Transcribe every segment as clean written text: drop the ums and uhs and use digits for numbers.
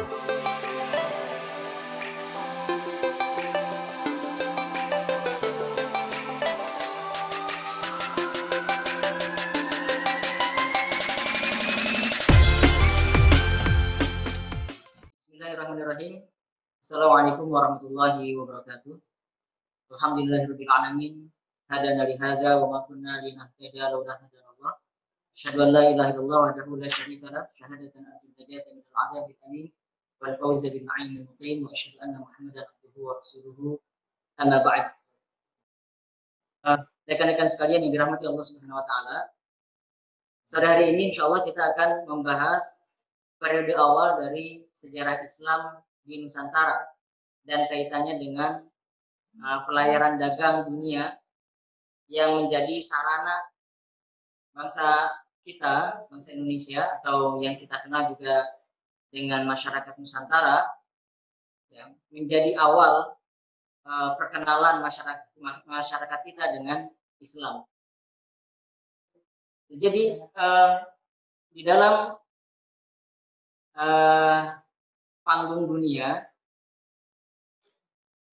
Bismillahirrahmanirrahim. Assalamualaikum warahmatullahi wabarakatuh. Alhamdulillahirabbil alamin. Hadana li hadza wa ma kunna linahtadiya laula an hadana. Asyhadu an la ilaha illallah wahdahu la syarika lah, syahadatan arjun najata min al-'adzabil alim wal fawza bil na'imil muqim wa asyhadu anna Muhammadan abduhu wa rasuluhu. Amma ba'd. Rekan-rekan sekalian yang dirahmati Allah Subhanahu wa taala. Pada hari ini insyaallah kita akan membahas periode awal dari sejarah Islam di Nusantara dan kaitannya dengan pelayaran dagang dunia yang menjadi sarana bangsa kita, bangsa Indonesia, atau yang kita kenal juga dengan masyarakat Nusantara, ya, menjadi awal perkenalan masyarakat kita dengan Islam. Jadi di dalam panggung dunia,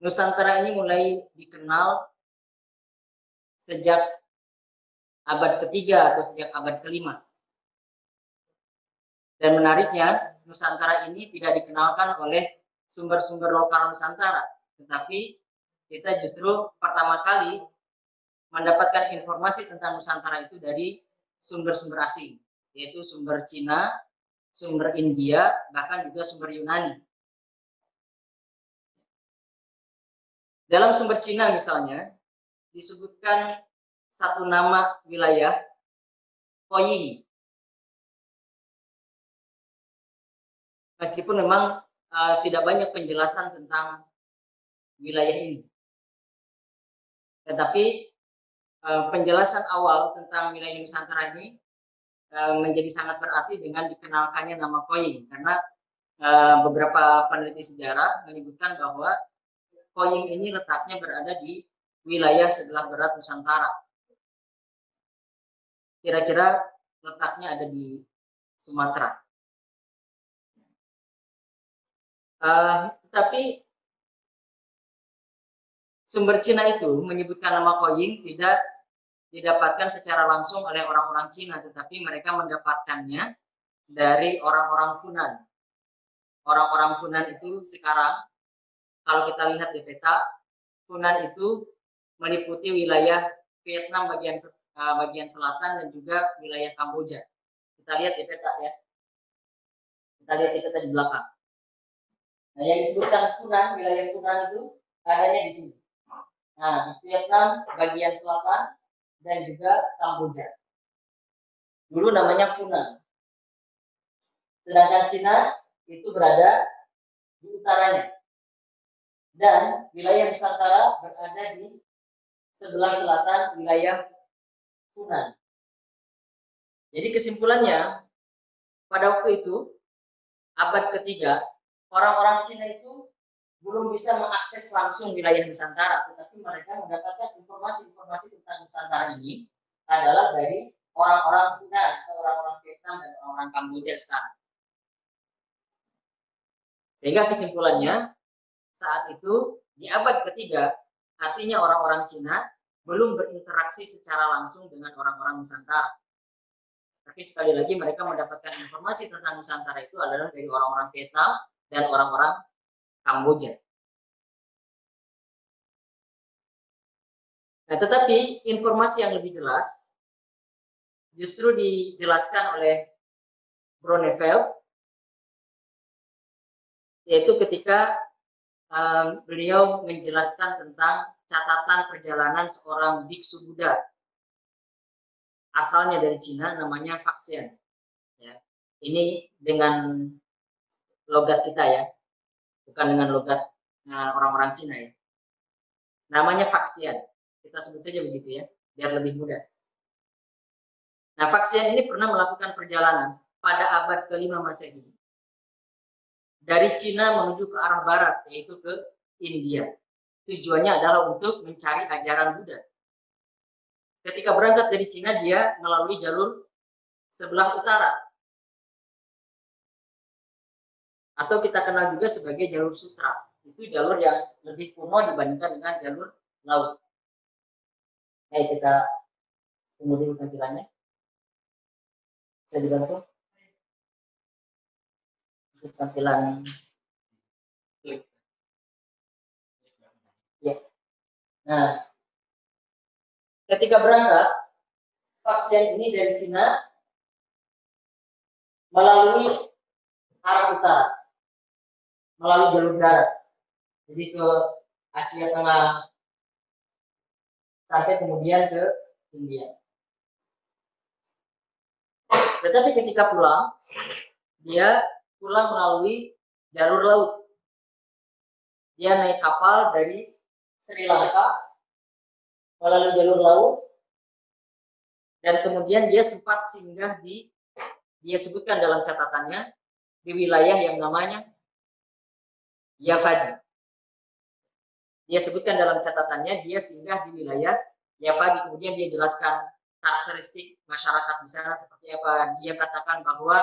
Nusantara ini mulai dikenal sejak abad ketiga atau sejak abad kelima. Dan menariknya, Nusantara ini tidak dikenalkan oleh sumber-sumber lokal Nusantara, tetapi kita justru pertama kali mendapatkan informasi tentang Nusantara itu dari sumber-sumber asing, yaitu sumber Cina, sumber India, bahkan juga sumber Yunani. Dalam sumber Cina misalnya, disebutkan satu nama wilayah, Qoying. Meskipun memang tidak banyak penjelasan tentang wilayah ini. Tetapi penjelasan awal tentang wilayah Nusantara ini menjadi sangat berarti dengan dikenalkannya nama Qoying, karena beberapa peneliti sejarah menyebutkan bahwa Qoying ini letaknya berada di wilayah sebelah barat Nusantara. Kira-kira letaknya ada di Sumatera. Tetapi sumber Cina itu menyebutkan nama Qoying tidak didapatkan secara langsung oleh orang-orang Cina, tetapi mereka mendapatkannya dari orang-orang Funan. Orang-orang Funan itu sekarang, kalau kita lihat di peta, Funan itu meliputi wilayah Vietnam bagian selatan dan juga wilayah Kamboja. Kita lihat di peta ya. Kita lihat di peta di belakang. Nah, yang disebutkan Funan, wilayah Funan itu adanya di sini. Nah, Vietnam bagian selatan dan juga Kamboja. Dulu namanya Funan. Sedangkan Cina itu berada di utaranya. Dan wilayah Nusantara berada di sebelah selatan wilayah Funan. Jadi kesimpulannya, pada waktu itu, abad ketiga, orang-orang Cina itu belum bisa mengakses langsung wilayah Nusantara, tetapi mereka mendapatkan informasi-informasi tentang Nusantara ini adalah dari orang-orang Funan atau orang-orang Vietnam dan orang-orang Kamboja sekarang. Sehingga kesimpulannya, saat itu di abad ketiga, artinya orang-orang Cina belum berinteraksi secara langsung dengan orang-orang Nusantara. Tapi sekali lagi mereka mendapatkan informasi tentang Nusantara itu adalah dari orang-orang Vietnam dan orang-orang Kamboja. Nah, tetapi informasi yang lebih jelas justru dijelaskan oleh Groeneveld, yaitu ketika beliau menjelaskan tentang catatan perjalanan seorang biksu Buddha asalnya dari Cina, namanya Faxian. Ya, ini dengan logat kita ya, bukan dengan logat orang-orang Cina ya. Namanya Faxian, kita sebut saja begitu ya, biar lebih mudah. Nah, Faxian ini pernah melakukan perjalanan pada abad ke-5 Masehi dari Cina menuju ke arah barat, yaitu ke India. Tujuannya adalah untuk mencari ajaran Buddha. Ketika berangkat dari Cina, dia melalui jalur sebelah utara. atau kita kenal juga sebagai jalur sutra. Itu jalur yang lebih kuno dibandingkan dengan jalur laut. Kita tunggu dulu tampilannya. Bisa dibantu? Tampilan ya. Nah, ketika berangkat, vaksin ini dari Cina melalui arah utara, melalui jalur darat, jadi ke Asia Tengah sampai kemudian ke India. Tetapi ketika pulang, dia pulang melalui jalur laut. Dia naik kapal dari Sri Lanka melalui jalur laut, dan kemudian dia sempat singgah dia sebutkan dalam catatannya di wilayah yang namanya Yavadi. Dia sebutkan dalam catatannya dia singgah di wilayah Yavadi. Kemudian dia jelaskan karakteristik masyarakat di sana seperti apa. Dia katakan bahwa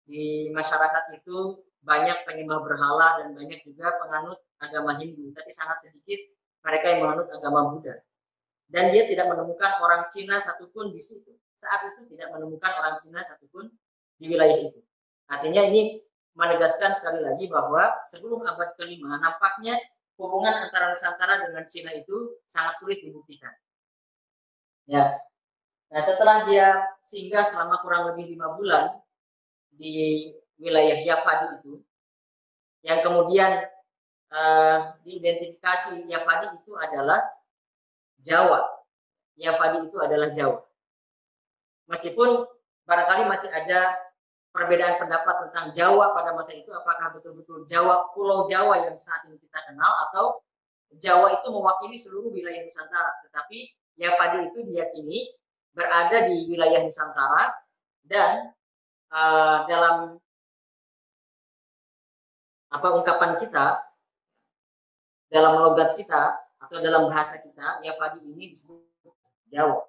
di masyarakat itu banyak penyembah berhala dan banyak juga penganut agama Hindu, tapi sangat sedikit mereka yang menganut agama Buddha. Dan dia tidak menemukan orang Cina satupun di situ. Saat itu tidak menemukan orang Cina satupun di wilayah itu. Artinya ini menegaskan sekali lagi bahwa sebelum abad ke-5 nampaknya hubungan antara Nusantara dengan Cina itu sangat sulit dibuktikan. Ya. Nah, setelah dia singgah selama kurang lebih 5 bulan di wilayah Yavadi itu, yang kemudian diidentifikasi Yavadi itu adalah Jawa. Yavadi itu adalah Jawa. Meskipun barangkali masih ada perbedaan pendapat tentang Jawa pada masa itu, apakah betul-betul Jawa, Pulau Jawa yang saat ini kita kenal, atau Jawa itu mewakili seluruh wilayah Nusantara. Tetapi Yavadi itu diyakini berada di wilayah Nusantara, dan dalam ungkapan kita, dalam logat kita atau dalam bahasa kita, Yavadi ini disebut Jawa.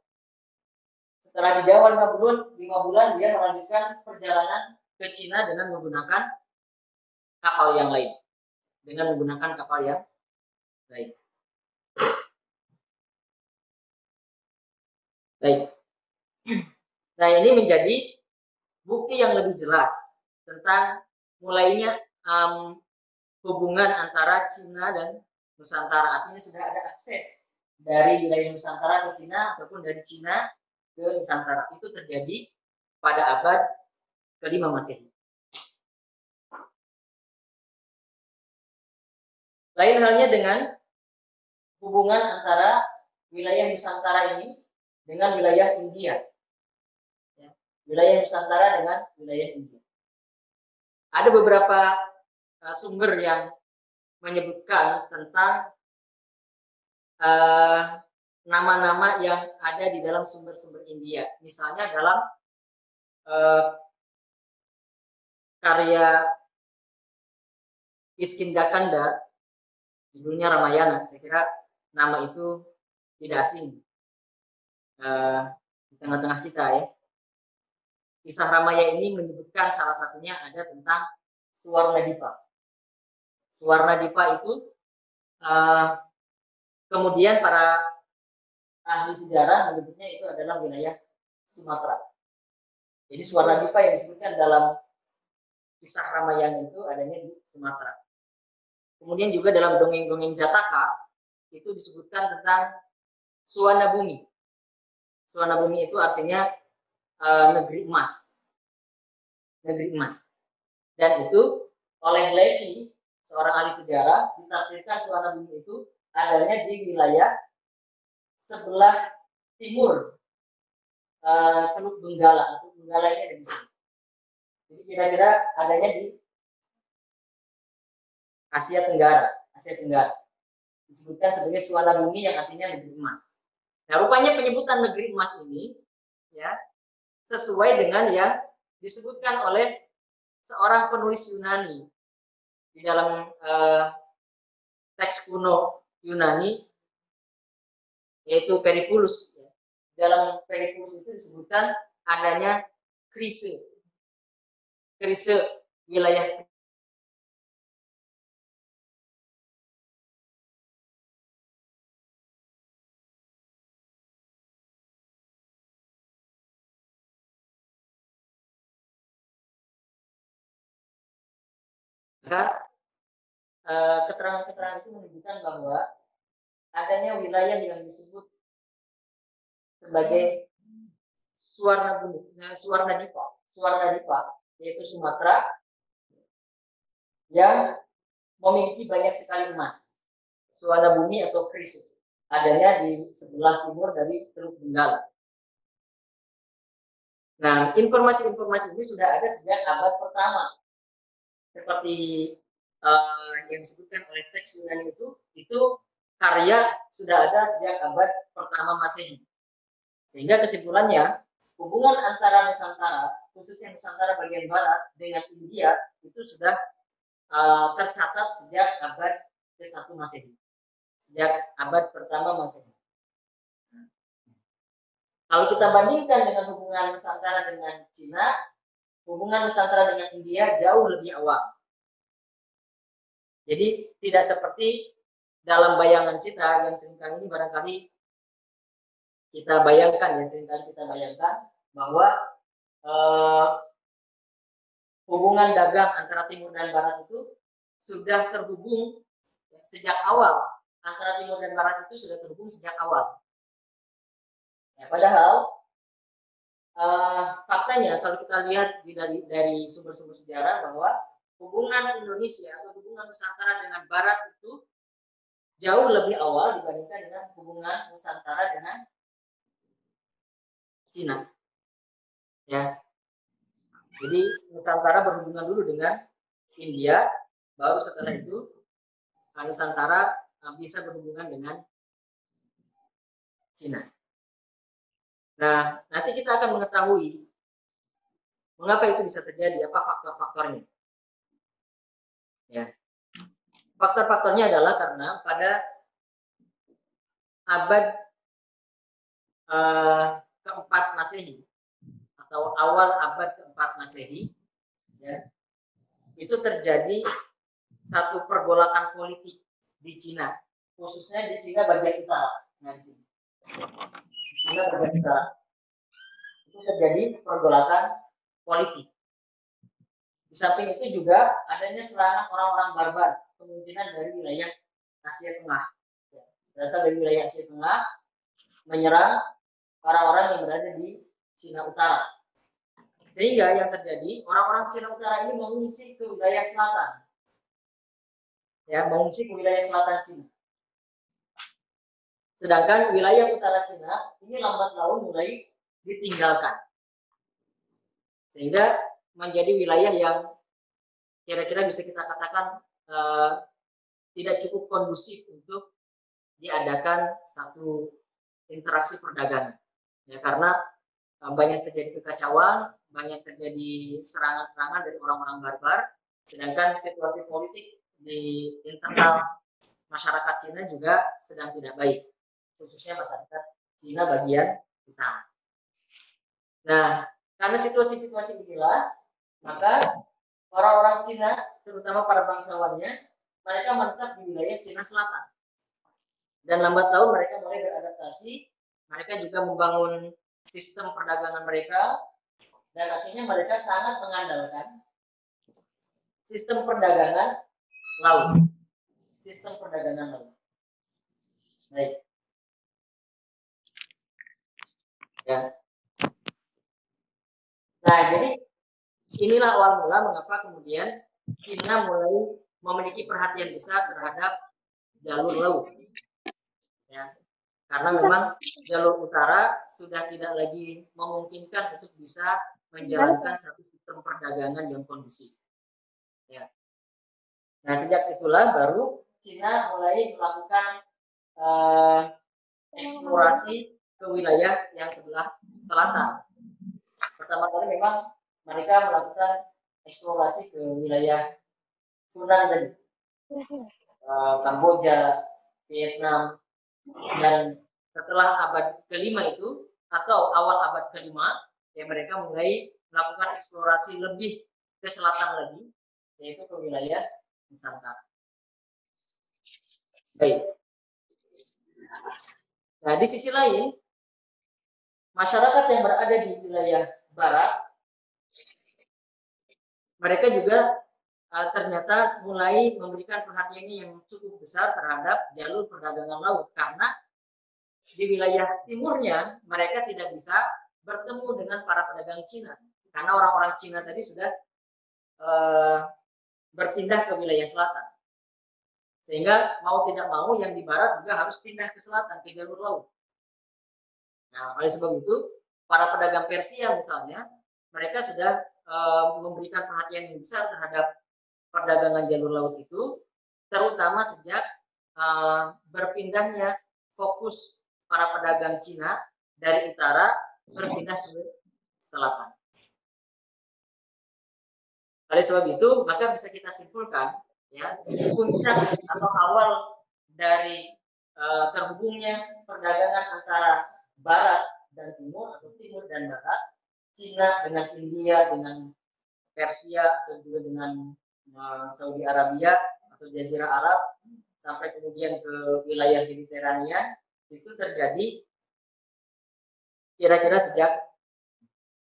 Setelah di Jawa 5 bulan dia melanjutkan perjalanan ke Cina dengan menggunakan kapal yang lain. Baik. Nah, ini menjadi bukti yang lebih jelas tentang mulainya hubungan antara Cina dan Nusantara. Artinya sudah ada akses dari wilayah Nusantara ke Cina ataupun dari Cina ke Nusantara. Itu terjadi pada abad ke-5 Masehi. Lain halnya dengan hubungan antara wilayah Nusantara ini dengan wilayah India. Ya, wilayah Nusantara dengan wilayah India. Ada beberapa sumber yang menyebutkan tentang nama-nama yang ada di dalam sumber-sumber India. Misalnya dalam karya Kiskindakanda, judulnya Ramayana, saya kira nama itu tidak asing di tengah-tengah kita ya. Kisah Ramaya ini menyebutkan salah satunya ada tentang Suwarnadipa. Suwarnadipa itu kemudian para ahli sejarah menyebutnya itu adalah wilayah Sumatera. Jadi Suwarnadipa yang disebutkan dalam kisah Ramayana itu adanya di Sumatera. Kemudian juga dalam dongeng-dongeng Jataka itu disebutkan tentang Suwanabumi. Suwanabumi itu artinya negeri emas. Negeri emas. Dan itu oleh Levi, seorang ahli sejarah, ditafsirkan Suwanabumi itu adanya di wilayah sebelah timur Teluk Benggala. Teluk Benggala ini ada di sini. Jadi kira-kira adanya di Asia Tenggara. Disebutkan sebagai Suwanabumi yang artinya negeri emas. Nah, rupanya penyebutan negeri emas ini ya sesuai dengan yang disebutkan oleh seorang penulis Yunani di dalam teks kuno Yunani, yaitu Peripulus. Dalam Peripulus itu disebutkan adanya Krise wilayah keterangan-keterangan itu menunjukkan bahwa adanya wilayah yang disebut sebagai Suwarna Dipa, yaitu Sumatera, yang memiliki banyak sekali emas. Suwarna Bumi atau kris adanya di sebelah timur dari Teluk Benggala. Nah, informasi-informasi ini sudah ada sejak abad pertama, seperti yang disebutkan oleh teks Yunani itu karya sudah ada sejak abad pertama Masehi. Sehingga kesimpulannya, hubungan antara Nusantara, khususnya Nusantara bagian barat dengan India itu sudah tercatat sejak abad ke-1 Masehi, sejak abad pertama Masehi. Kalau kita bandingkan dengan hubungan Nusantara dengan Cina, hubungan Nusantara dengan India jauh lebih awal. Jadi tidak seperti dalam bayangan kita yang seringkali ini barangkali kita bayangkan bahwa hubungan dagang antara timur dan barat itu sudah terhubung sejak awal. Antara timur dan barat itu sudah terhubung sejak awal. Ya, padahal faktanya kalau kita lihat dari sumber-sumber sejarah bahwa hubungan Indonesia atau hubungan Nusantara dengan barat itu jauh lebih awal dibandingkan dengan hubungan Nusantara dengan Cina. Ya. Jadi Nusantara berhubungan dulu dengan India, baru setelah itu Nusantara bisa berhubungan dengan Cina. Nah, nanti kita akan mengetahui mengapa itu bisa terjadi, apa faktor-faktornya. Ya. Faktor-faktornya adalah karena pada abad keempat Masehi atau awal abad keempat Masehi, ya, itu terjadi satu pergolakan politik di Cina, khususnya di Cina bagian utara. Nah, di sini. Cina bagian utara itu terjadi pergolakan politik. Di samping itu juga adanya serangan orang-orang barbar, kemungkinan dari wilayah Asia Tengah. Berasal dari wilayah Asia Tengah menyerang orang-orang yang berada di Cina Utara. Sehingga yang terjadi, orang-orang Cina Utara ini mengungsi ke wilayah selatan. Ya, mengungsi ke wilayah selatan Cina. Sedangkan wilayah utara Cina ini lambat laun mulai ditinggalkan. Sehingga menjadi wilayah yang kira-kira bisa kita katakan tidak cukup kondusif untuk diadakan satu interaksi perdagangan. Ya, karena banyak terjadi kekacauan, banyak terjadi serangan-serangan dari orang-orang barbar, sedangkan situasi politik di internal masyarakat Cina juga sedang tidak baik, khususnya masyarakat Cina bagian utara. Nah, karena situasi-situasi inilah, maka orang-orang Cina, terutama para bangsawannya, mereka menetap di wilayah Cina Selatan. Dan lambat laun mereka mulai beradaptasi, mereka juga membangun sistem perdagangan mereka, dan akhirnya mereka sangat mengandalkan sistem perdagangan laut. Sistem perdagangan laut. Baik. Ya. Nah, jadi inilah awal mula mengapa kemudian Cina mulai memiliki perhatian besar terhadap jalur laut. Ya. Karena memang jalur utara sudah tidak lagi memungkinkan untuk bisa menjalankan satu sistem perdagangan yang kondusif. Ya. Nah, sejak itulah baru Cina mulai melakukan eksplorasi ke wilayah yang sebelah selatan. Pertama kali memang mereka melakukan eksplorasi ke wilayah Funan dan Kamboja, Vietnam, dan setelah abad kelima itu atau awal abad kelima, ya mereka mulai melakukan eksplorasi lebih ke selatan lagi, yaitu ke wilayah Nusantara. Baik. Nah, di sisi lain, masyarakat yang berada di wilayah barat, mereka juga ternyata mulai memberikan perhatiannya yang cukup besar terhadap jalur perdagangan laut, karena di wilayah timurnya mereka tidak bisa bertemu dengan para pedagang Cina, karena orang-orang Cina tadi sudah berpindah ke wilayah selatan, sehingga mau tidak mau yang di barat juga harus pindah ke selatan, ke jalur laut. Nah, oleh sebab itu para pedagang Persia misalnya, mereka sudah memberikan perhatian yang besar terhadap perdagangan jalur laut itu, terutama sejak berpindahnya fokus para pedagang Cina dari utara berpindah ke selatan. Oleh sebab itu, maka bisa kita simpulkan, ya, puncak atau awal dari terhubungnya perdagangan antara barat dan timur atau timur dan barat, Cina dengan India, dengan Persia atau juga dengan Saudi Arabia atau Jazirah Arab sampai kemudian ke wilayah Mediterania, itu terjadi kira-kira sejak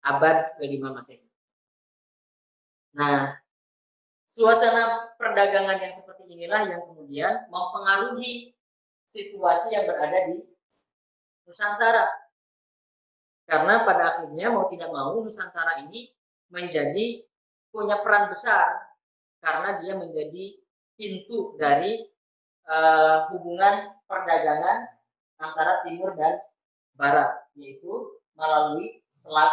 abad ke-5 Masehi. Nah, suasana perdagangan yang seperti inilah yang kemudian mempengaruhi situasi yang berada di Nusantara. Karena pada akhirnya mau tidak mau Nusantara ini punya peran besar karena dia menjadi pintu dari hubungan perdagangan antara timur dan barat, yaitu melalui Selat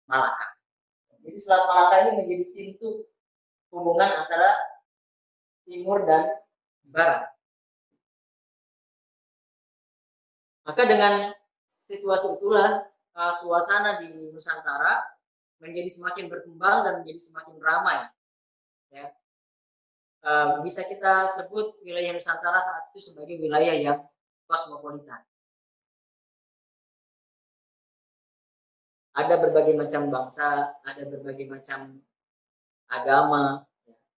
Malaka. Jadi Selat Malaka ini menjadi pintu hubungan antara timur dan barat. Maka dengan situasi itulah suasana di Nusantara menjadi semakin berkembang dan menjadi semakin ramai. Ya. Bisa kita sebut wilayah Nusantara saat itu sebagai wilayah yang kosmopolitan. Ada berbagai macam bangsa, ada berbagai macam agama,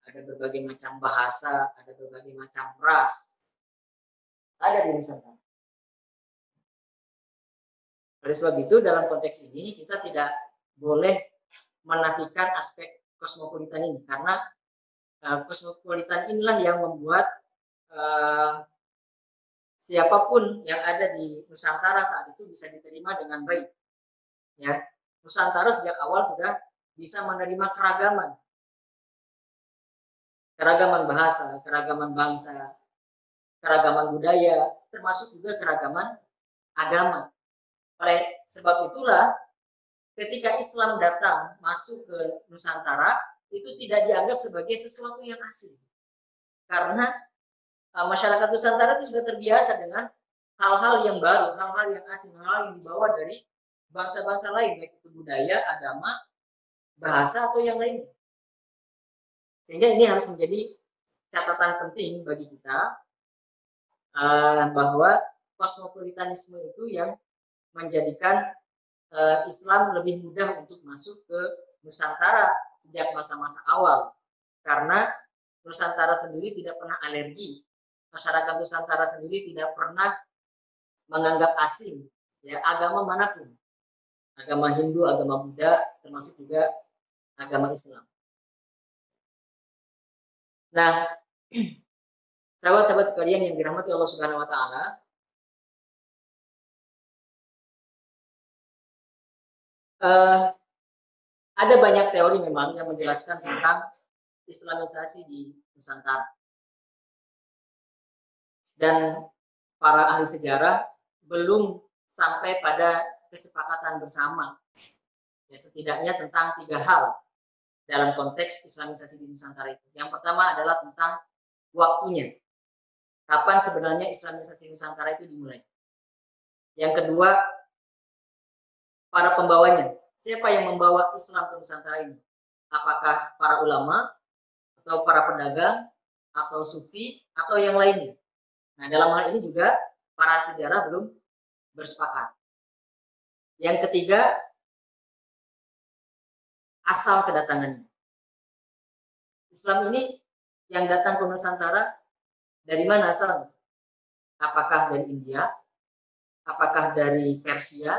ada berbagai macam bahasa, ada berbagai macam ras, ada di Nusantara. Oleh sebab itu dalam konteks ini kita tidak boleh menafikan aspek kosmopolitan ini, karena kosmopolitan inilah yang membuat siapapun yang ada di Nusantara saat itu bisa diterima dengan baik. Ya, Nusantara sejak awal sudah bisa menerima keragaman bahasa, keragaman bangsa, keragaman budaya, termasuk juga keragaman agama. Oleh sebab itulah ketika Islam datang masuk ke Nusantara, itu tidak dianggap sebagai sesuatu yang asing. Karena masyarakat Nusantara itu sudah terbiasa dengan hal-hal yang baru, hal-hal yang asing, hal-hal yang dibawa dari bangsa-bangsa lain, baik itu budaya, agama, bahasa, atau yang lainnya. Sehingga ini harus menjadi catatan penting bagi kita, bahwa kosmopolitanisme itu yang menjadikan Islam lebih mudah untuk masuk ke Nusantara sejak masa-masa awal, karena Nusantara sendiri tidak pernah alergi, masyarakat Nusantara sendiri tidak pernah menganggap asing ya agama manapun, agama Hindu, agama Buddha, termasuk juga agama Islam. Nah, sahabat-sahabat sekalian yang dirahmati Allah Subhanahu wa taala, ada banyak teori memang yang menjelaskan tentang Islamisasi di Nusantara. Dan para ahli sejarah belum sampai pada kesepakatan bersama, ya setidaknya tentang 3 hal dalam konteks Islamisasi di Nusantara itu. Yang pertama adalah tentang waktunya, kapan sebenarnya Islamisasi Nusantara itu dimulai. Yang kedua, para pembawanya, siapa yang membawa Islam ke Nusantara ini? Apakah para ulama, atau para pedagang, atau sufi, atau yang lainnya? Nah, dalam hal ini juga para sejarah belum bersepakat. Yang ketiga, asal kedatangannya. Islam ini yang datang ke Nusantara dari mana asalnya? Apakah dari India? Apakah dari Persia?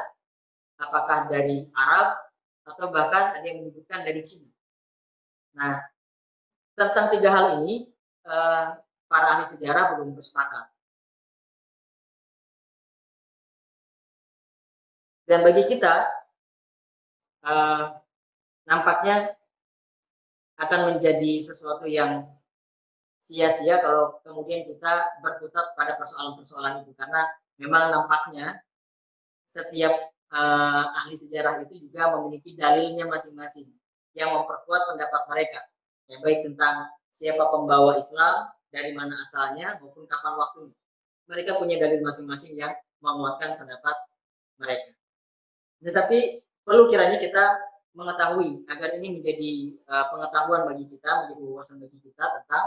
Apakah dari Arab? Atau bahkan ada yang menyebutkan dari Cina? Nah, tentang tiga hal ini para ahli sejarah belum bersepakat. Dan bagi kita nampaknya akan menjadi sesuatu yang sia-sia kalau kemudian kita berkutat pada persoalan-persoalan itu, karena memang nampaknya setiap ahli sejarah itu juga memiliki dalilnya masing-masing yang memperkuat pendapat mereka, ya, baik tentang siapa pembawa Islam, dari mana asalnya, maupun kapan waktunya. Mereka punya dalil masing-masing yang menguatkan pendapat mereka. Tetapi perlu kiranya kita mengetahui agar ini menjadi pengetahuan bagi kita, menjadi wawasan bagi kita tentang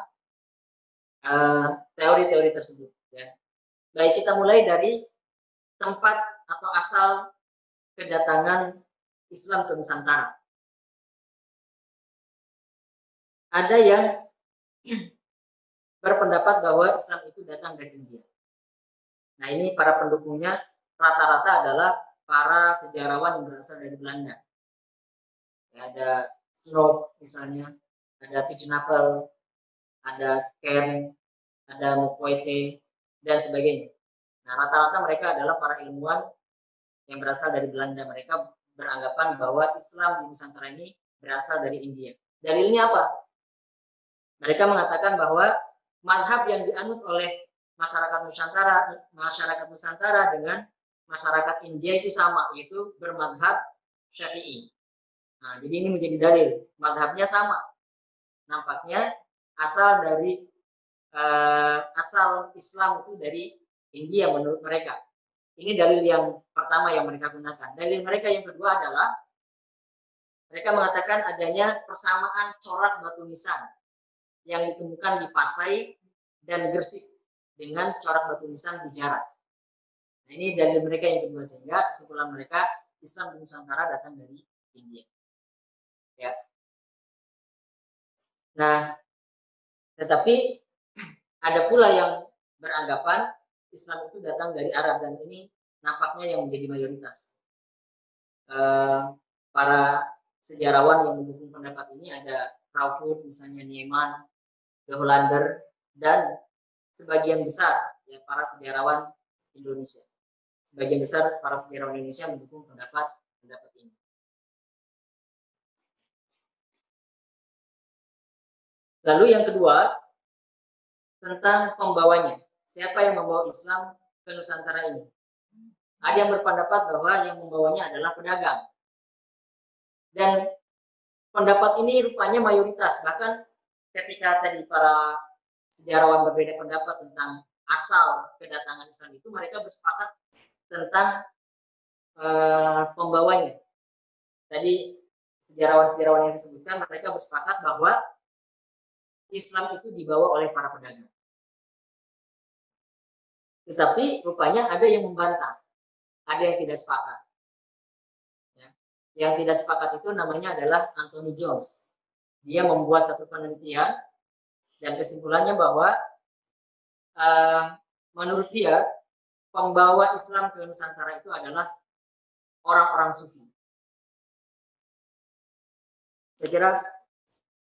teori-teori tersebut. Ya. Baik, kita mulai dari tempat atau asal kedatangan Islam ke Nusantara. Ada yang berpendapat bahwa Islam itu datang dari India. Nah, ini para pendukungnya rata-rata adalah para sejarawan yang berasal dari Belanda. Ya, ada Snow misalnya, ada Pichenapel, ada Kern, ada Mokwaite, dan sebagainya. Nah, rata-rata mereka adalah para ilmuwan yang berasal dari Belanda. Mereka beranggapan bahwa Islam di Nusantara ini berasal dari India. Dalilnya apa? Mereka mengatakan bahwa madhab yang dianut oleh masyarakat Nusantara dengan masyarakat India itu sama, yaitu bermadhab Syafi'i. Nah, jadi ini menjadi dalil, madhabnya sama. Nampaknya asal Islam itu dari India menurut mereka. Ini dalil yang pertama yang mereka gunakan. Dalil mereka yang kedua adalah mereka mengatakan adanya persamaan corak batu nisan yang ditemukan di Pasai dan Gresik dengan corak batu nisan di Jarak. Nah, ini dalil mereka yang kedua, sehingga kesimpulan mereka Islam di Nusantara datang dari India. Ya. Nah, tetapi ada pula yang beranggapan Islam itu datang dari Arab, dan ini nampaknya yang menjadi mayoritas. Para sejarawan yang mendukung pendapat ini ada Crawford, misalnya Nieman, De Hollander, dan sebagian besar ya para sejarawan Indonesia. Sebagian besar para sejarawan Indonesia mendukung pendapat ini. Lalu yang kedua, tentang pembawanya. Siapa yang membawa Islam ke Nusantara ini? Ada yang berpendapat bahwa yang membawanya adalah pedagang. Dan pendapat ini rupanya mayoritas. Bahkan ketika tadi para sejarawan berbeda pendapat tentang asal kedatangan Islam itu, mereka bersepakat tentang pembawanya. Tadi sejarawan-sejarawan yang saya sebutkan, mereka bersepakat bahwa Islam itu dibawa oleh para pedagang. Tetapi rupanya ada yang membantah, ada yang tidak sepakat. Ya. Yang tidak sepakat itu namanya adalah Anthony Jones. Dia membuat satu penelitian dan kesimpulannya bahwa menurut dia pembawa Islam ke Nusantara itu adalah orang-orang sufi. Saya kira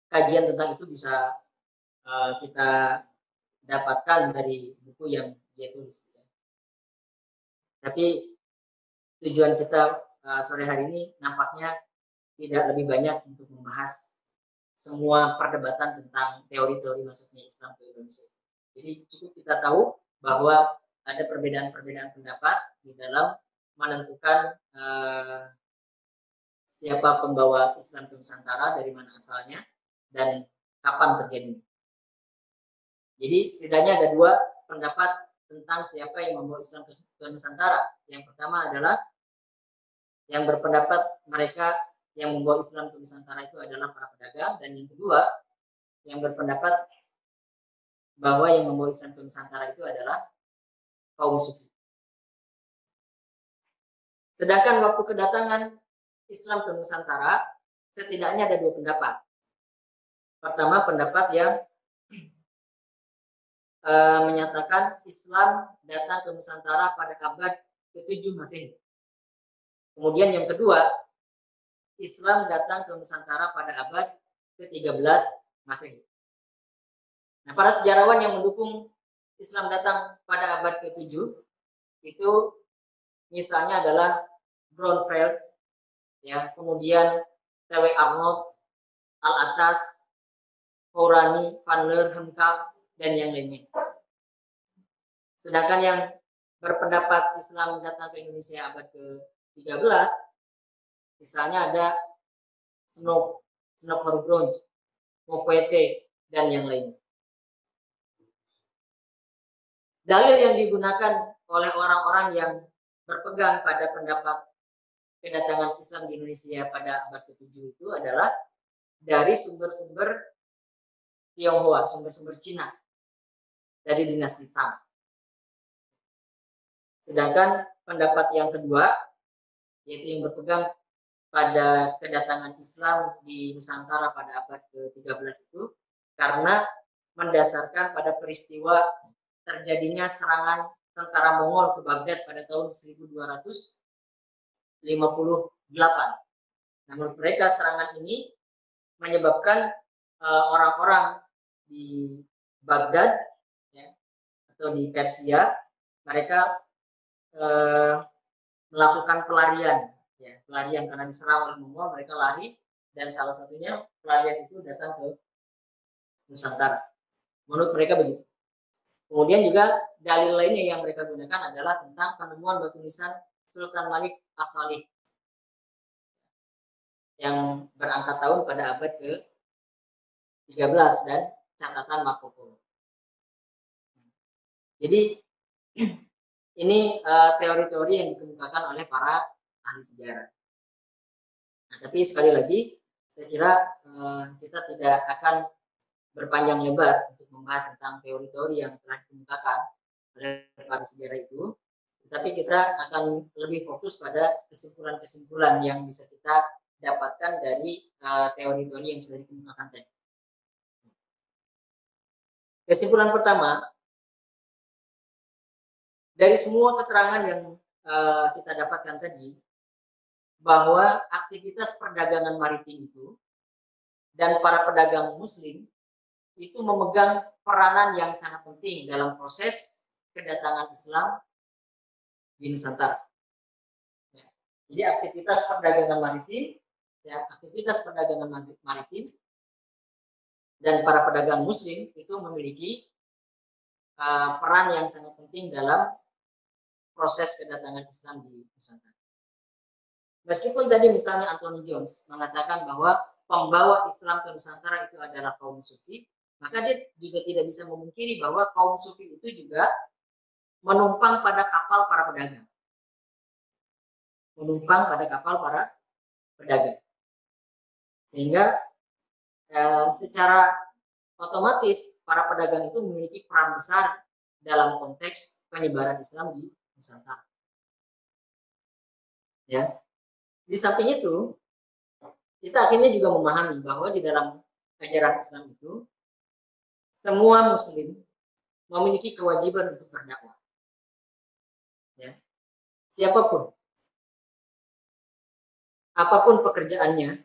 kajian tentang itu bisa kita dapatkan dari buku yang dia tulis. Tapi tujuan kita sore hari ini nampaknya tidak lebih banyak untuk membahas semua perdebatan tentang teori-teori masuknya Islam ke Indonesia. Jadi cukup kita tahu bahwa ada perbedaan-perbedaan pendapat di dalam menentukan siapa pembawa Islam ke Nusantara, dari mana asalnya, dan kapan terjadinya. Jadi setidaknya ada dua pendapat tentang siapa yang membawa Islam ke Nusantara. Yang pertama adalah yang berpendapat mereka yang membawa Islam ke Nusantara itu adalah para pedagang, dan yang kedua yang berpendapat bahwa yang membawa Islam ke Nusantara itu adalah kaum sufi. Sedangkan waktu kedatangan Islam ke Nusantara setidaknya ada dua pendapat. Pertama, pendapat yang menyatakan Islam datang ke Nusantara pada abad ke-7 Masehi. Kemudian yang kedua, Islam datang ke Nusantara pada abad ke-13 Masehi. Nah, para sejarawan yang mendukung Islam datang pada abad ke-7 itu misalnya adalah Bronfeld, ya, kemudian T.W. Arnold, Al-Attas, Hourani, Van Leur, Hemka, dan yang lainnya. Sedangkan yang berpendapat Islam datang ke Indonesia abad ke-13, misalnya ada Snow Horgrove, Mokwete, dan yang lainnya. Dalil yang digunakan oleh orang-orang yang berpegang pada pendapat kedatangan Islam di Indonesia pada abad ke-7 itu adalah dari sumber-sumber Tionghoa, sumber-sumber Cina, dari dinasti Tang. Sedangkan pendapat yang kedua, yaitu yang berpegang pada kedatangan Islam di Nusantara pada abad ke-13 itu, karena mendasarkan pada peristiwa terjadinya serangan tentara Mongol ke Baghdad pada tahun 1258. Menurut mereka serangan ini menyebabkan orang-orang di Baghdad, ya, atau di Persia, mereka melakukan pelarian, ya, pelarian karena diserang oleh Mongol, mereka lari, dan salah satunya pelarian itu datang ke Nusantara. Menurut mereka begitu. Kemudian juga dalil lainnya yang mereka gunakan adalah tentang penemuan batu nisan Sultan Malik As-Salih yang berangkat tahun pada abad ke-13 dan catatan Marco Polo. Jadi ini teori-teori yang dikemukakan oleh para ahli sejarah. Nah, tapi sekali lagi saya kira kita tidak akan berpanjang lebar untuk membahas tentang teori-teori yang telah dikemukakan oleh para sejarah itu, tetapi kita akan lebih fokus pada kesimpulan-kesimpulan yang bisa kita dapatkan dari teori-teori yang sudah dikemukakan tadi. Kesimpulan pertama, dari semua keterangan yang kita dapatkan tadi, bahwa aktivitas perdagangan maritim itu dan para pedagang muslim itu memegang peranan yang sangat penting dalam proses kedatangan Islam di Nusantara. Ya. Jadi aktivitas perdagangan maritim, ya, aktivitas perdagangan maritim dan para pedagang muslim itu memiliki peran yang sangat penting dalam proses kedatangan Islam di Nusantara. Meskipun tadi misalnya Anthony Jones mengatakan bahwa pembawa Islam ke Nusantara itu adalah kaum Sufi, maka dia juga tidak bisa memungkiri bahwa kaum Sufi itu juga menumpang pada kapal para pedagang. Menumpang pada kapal para pedagang. Sehingga secara otomatis para pedagang itu memiliki peran besar dalam konteks penyebaran Islam di Nusantara. Ya. Di samping itu, kita akhirnya juga memahami bahwa di dalam ajaran Islam itu semua muslim memiliki kewajiban untuk berdakwah. Ya. Siapapun, apapun pekerjaannya,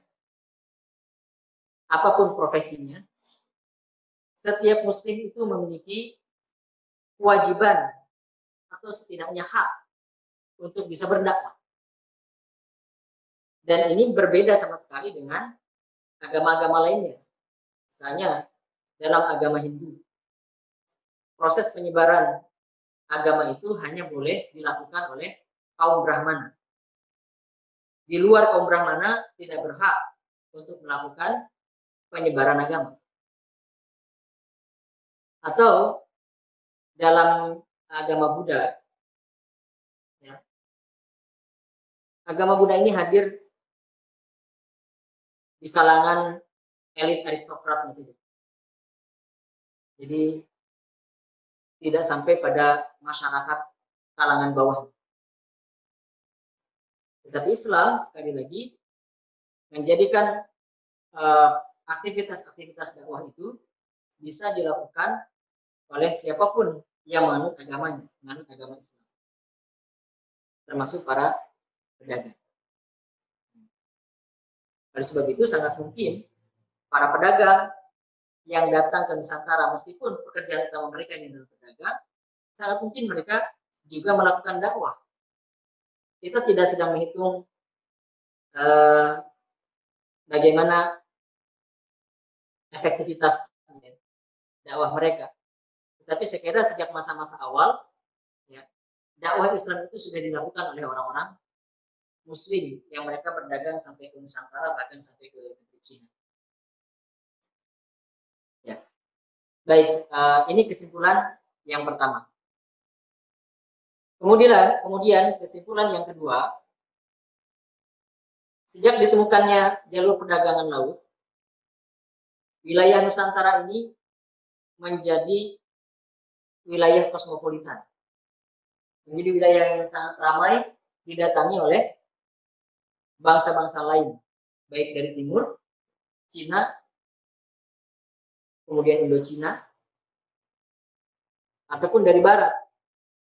apapun profesinya, setiap muslim itu memiliki kewajiban atau setidaknya hak untuk bisa berdakwah. Dan ini berbeda sama sekali dengan agama-agama lainnya. Misalnya dalam agama Hindu, proses penyebaran agama itu hanya boleh dilakukan oleh kaum Brahmana. Di luar kaum Brahmana tidak berhak untuk melakukan penyebaran agama. Atau dalam agama Buddha, ya, agama Buddha ini hadir di kalangan elit aristokrat masih. Jadi tidak sampai pada masyarakat kalangan bawah. Tetapi Islam sekali lagi menjadikan aktivitas-aktivitas dakwah itu bisa dilakukan oleh siapapun yang menganut agamanya, menganut agama Islam, termasuk para pedagang. Oleh sebab itu sangat mungkin para pedagang yang datang ke Nusantara, meskipun pekerjaan utama mereka ini adalah pedagang, sangat mungkin mereka juga melakukan dakwah. Kita tidak sedang menghitung bagaimana efektivitas dakwah mereka. Tetapi saya kira sejak masa-masa awal, ya, dakwah Islam itu sudah dilakukan oleh orang-orang Muslim yang mereka berdagang sampai ke Nusantara, bahkan sampai ke Cina. Ya. Baik, ini kesimpulan yang pertama. Kemudian kesimpulan yang kedua, sejak ditemukannya jalur perdagangan laut, wilayah Nusantara ini menjadi wilayah kosmopolitan, menjadi wilayah yang sangat ramai didatangi oleh bangsa-bangsa lain, baik dari timur, Cina, kemudian Indochina, ataupun dari barat.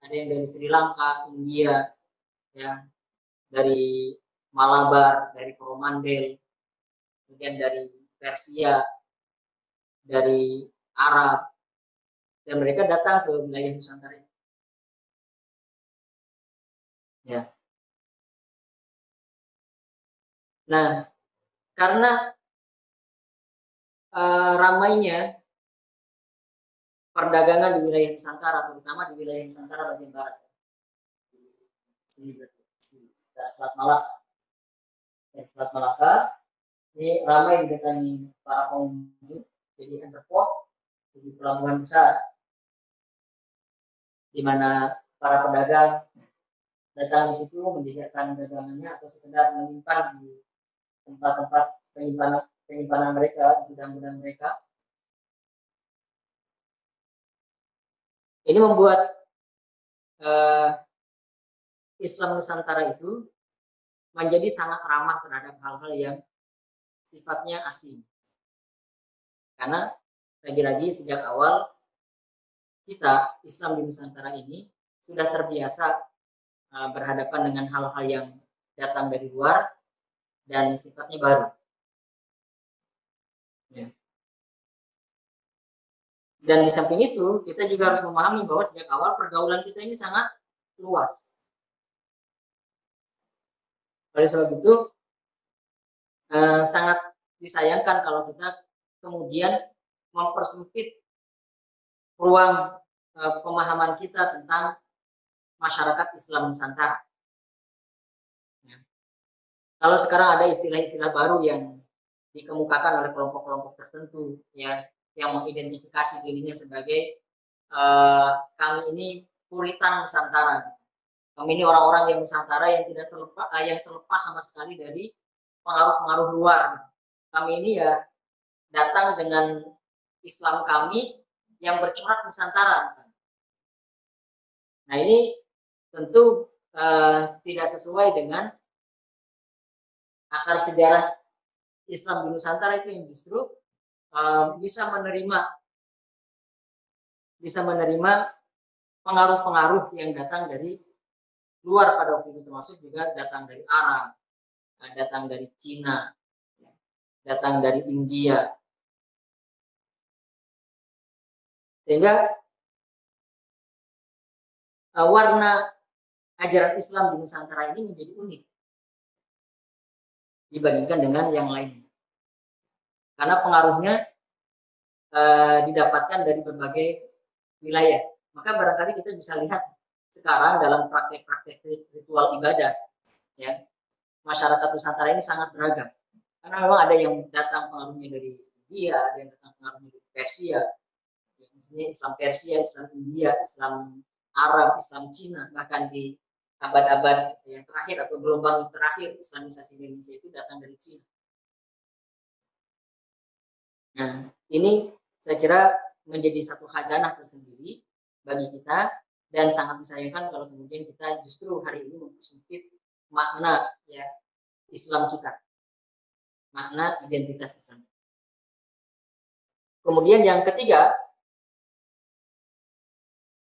Ada yang dari Sri Lanka, India, ya, dari Malabar, dari Coromandel, kemudian dari Persia, dari Arab, dan mereka datang ke wilayah Nusantara. Ya. Nah, karena ramainya perdagangan di wilayah Nusantara, terutama di wilayah Nusantara bagian barat, di Selat Malaka. Selat Malaka ini ramai didatangi para pengunjung, jadi entrepot, jadi pelabuhan besar, di mana para pedagang datang di situ menjadikan dagangannya atau sekedar menyimpan di tempat-tempat penyimpanan mereka, gudang-gudang mereka. Ini membuat Islam Nusantara itu menjadi sangat ramah terhadap hal-hal yang sifatnya asing. Karena lagi-lagi sejak awal kita Islam di Nusantara ini sudah terbiasa berhadapan dengan hal-hal yang datang dari luar dan sifatnya baru. Ya. Dan di samping itu kita juga harus memahami bahwa sejak awal pergaulan kita ini sangat luas. Oleh sebab itu sangat disayangkan kalau kita kemudian mempersempit ruang pemahaman kita tentang masyarakat Islam Nusantara. Ya. Kalau sekarang ada istilah-istilah baru yang dikemukakan oleh kelompok-kelompok tertentu, ya, yang mengidentifikasi dirinya sebagai kami ini Puritan Nusantara. Kami ini orang-orang yang Nusantara yang tidak terlepas sama sekali dari pengaruh-pengaruh luar. Kami ini ya datang dengan Islam kami yang bercorak Nusantara. Nah, ini tentu tidak sesuai dengan akar sejarah Islam di Nusantara itu yang justru bisa menerima pengaruh-pengaruh yang datang dari luar pada waktu itu, termasuk juga datang dari Arab, datang dari Cina, datang dari India. Sehingga warna ajaran Islam di Nusantara ini menjadi unik dibandingkan dengan yang lain. Karena pengaruhnya didapatkan dari berbagai wilayah. Maka barangkali kita bisa lihat sekarang dalam praktek-praktek ritual ibadah, ya, masyarakat Nusantara ini sangat beragam. Karena memang ada yang datang pengaruhnya dari India, ada yang datang pengaruhnya dari Persia, ya, misalnya Islam Persia, Islam India, Islam Arab, Islam Cina, bahkan di abad-abad yang terakhir atau gelombang yang terakhir Islamisasi Indonesia itu datang dari Cina. Nah, ini saya kira menjadi satu khazanah tersendiri bagi kita dan sangat disayangkan kalau kemudian kita justru hari ini mempersempit makna, ya, Islam kita, makna identitas Islam. Kemudian yang ketiga,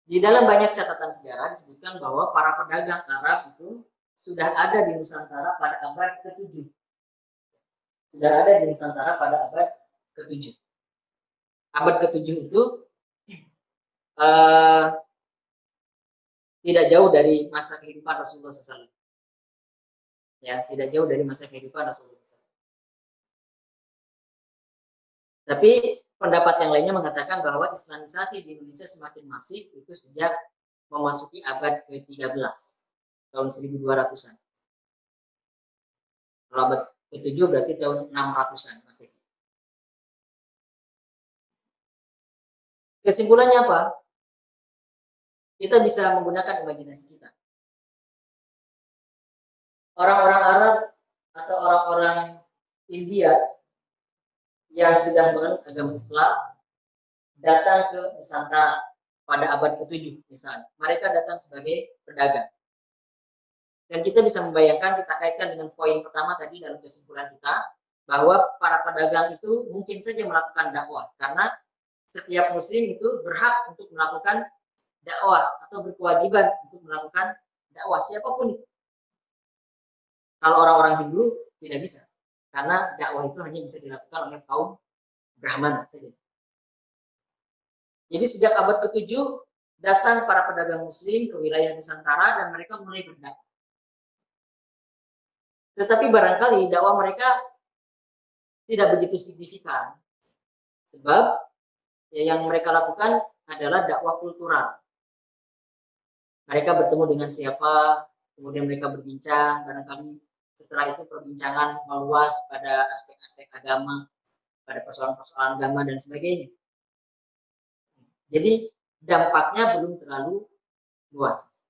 di dalam banyak catatan sejarah disebutkan bahwa para pedagang Arab itu sudah ada di Nusantara pada abad ke-7. Sudah ada di Nusantara pada abad ke-7. abad ke-7 itu tidak jauh dari masa kehidupan Rasulullah SAW. Ya, tidak jauh dari masa kehidupan Rasulullah SAW. Tapi pendapat yang lainnya mengatakan bahwa Islamisasi di Indonesia semakin masif itu sejak memasuki abad ke-13, tahun 1200-an. Kalau abad ke-7 berarti tahun 600-an masih. Kesimpulannya apa? Kita bisa menggunakan imajinasi kita. Orang-orang Arab atau orang-orang India yang sudah menganut agama Islam datang ke Nusantara pada abad ke-7 misalnya. Mereka datang sebagai pedagang. Dan kita bisa membayangkan, kita kaitkan dengan poin pertama tadi dalam kesimpulan kita, bahwa para pedagang itu mungkin saja melakukan dakwah, karena setiap muslim itu berhak untuk melakukan dakwah atau berkewajiban untuk melakukan dakwah siapapun itu. Kalau orang-orang Hindu tidak bisa, karena dakwah itu hanya bisa dilakukan oleh kaum Brahmana saja. Jadi sejak abad ke-7 datang para pedagang muslim ke wilayah Nusantara dan mereka mulai berdakwah. Tetapi barangkali dakwah mereka tidak begitu signifikan. Sebab ya, yang mereka lakukan adalah dakwah kultural. Mereka bertemu dengan siapa, kemudian mereka berbincang, barangkali setelah itu perbincangan meluas pada aspek-aspek agama, pada persoalan-persoalan agama dan sebagainya. Jadi dampaknya belum terlalu luas.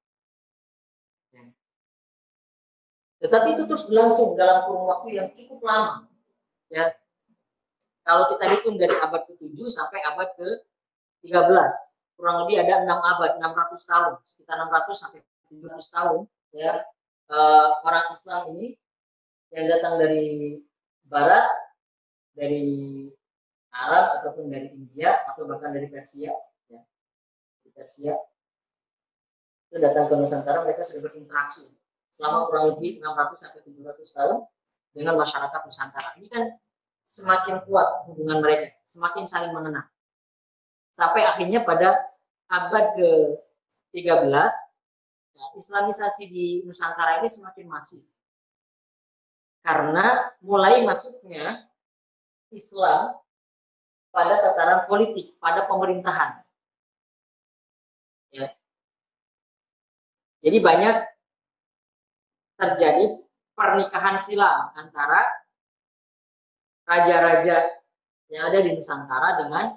Tetapi itu terus berlangsung dalam kurun waktu yang cukup lama. Ya, kalau kita hitung dari abad ke-7 sampai abad ke-13, kurang lebih ada 6 abad, 600 tahun, sekitar 600 sampai 700 tahun. Ya, orang Islam ini yang datang dari Barat, dari Arab ataupun dari India atau bahkan dari Persia, ya, di Persia itu datang ke Nusantara, mereka sudah berinteraksi selama kurang lebih 600 sampai 700 tahun dengan masyarakat Nusantara. Ini kan semakin kuat hubungan mereka, semakin saling mengenal. Sampai akhirnya pada abad ke-13, ya, Islamisasi di Nusantara ini semakin masif. Karena mulai masuknya Islam pada tataran politik, pada pemerintahan. Ya. Jadi banyak terjadi pernikahan silam antara raja-raja yang ada di Nusantara dengan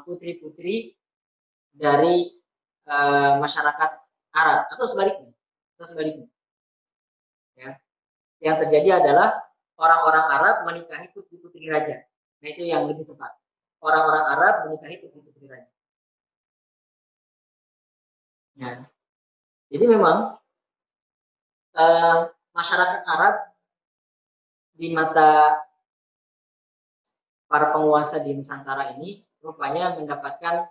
putri-putri dari masyarakat Arab atau sebaliknya, Ya. Yang terjadi adalah orang-orang Arab menikahi putri-putri raja. Nah, itu yang lebih tepat. Orang-orang Arab menikahi putri-putri raja. Nah, jadi memang masyarakat Arab di mata para penguasa di Nusantara ini rupanya mendapatkan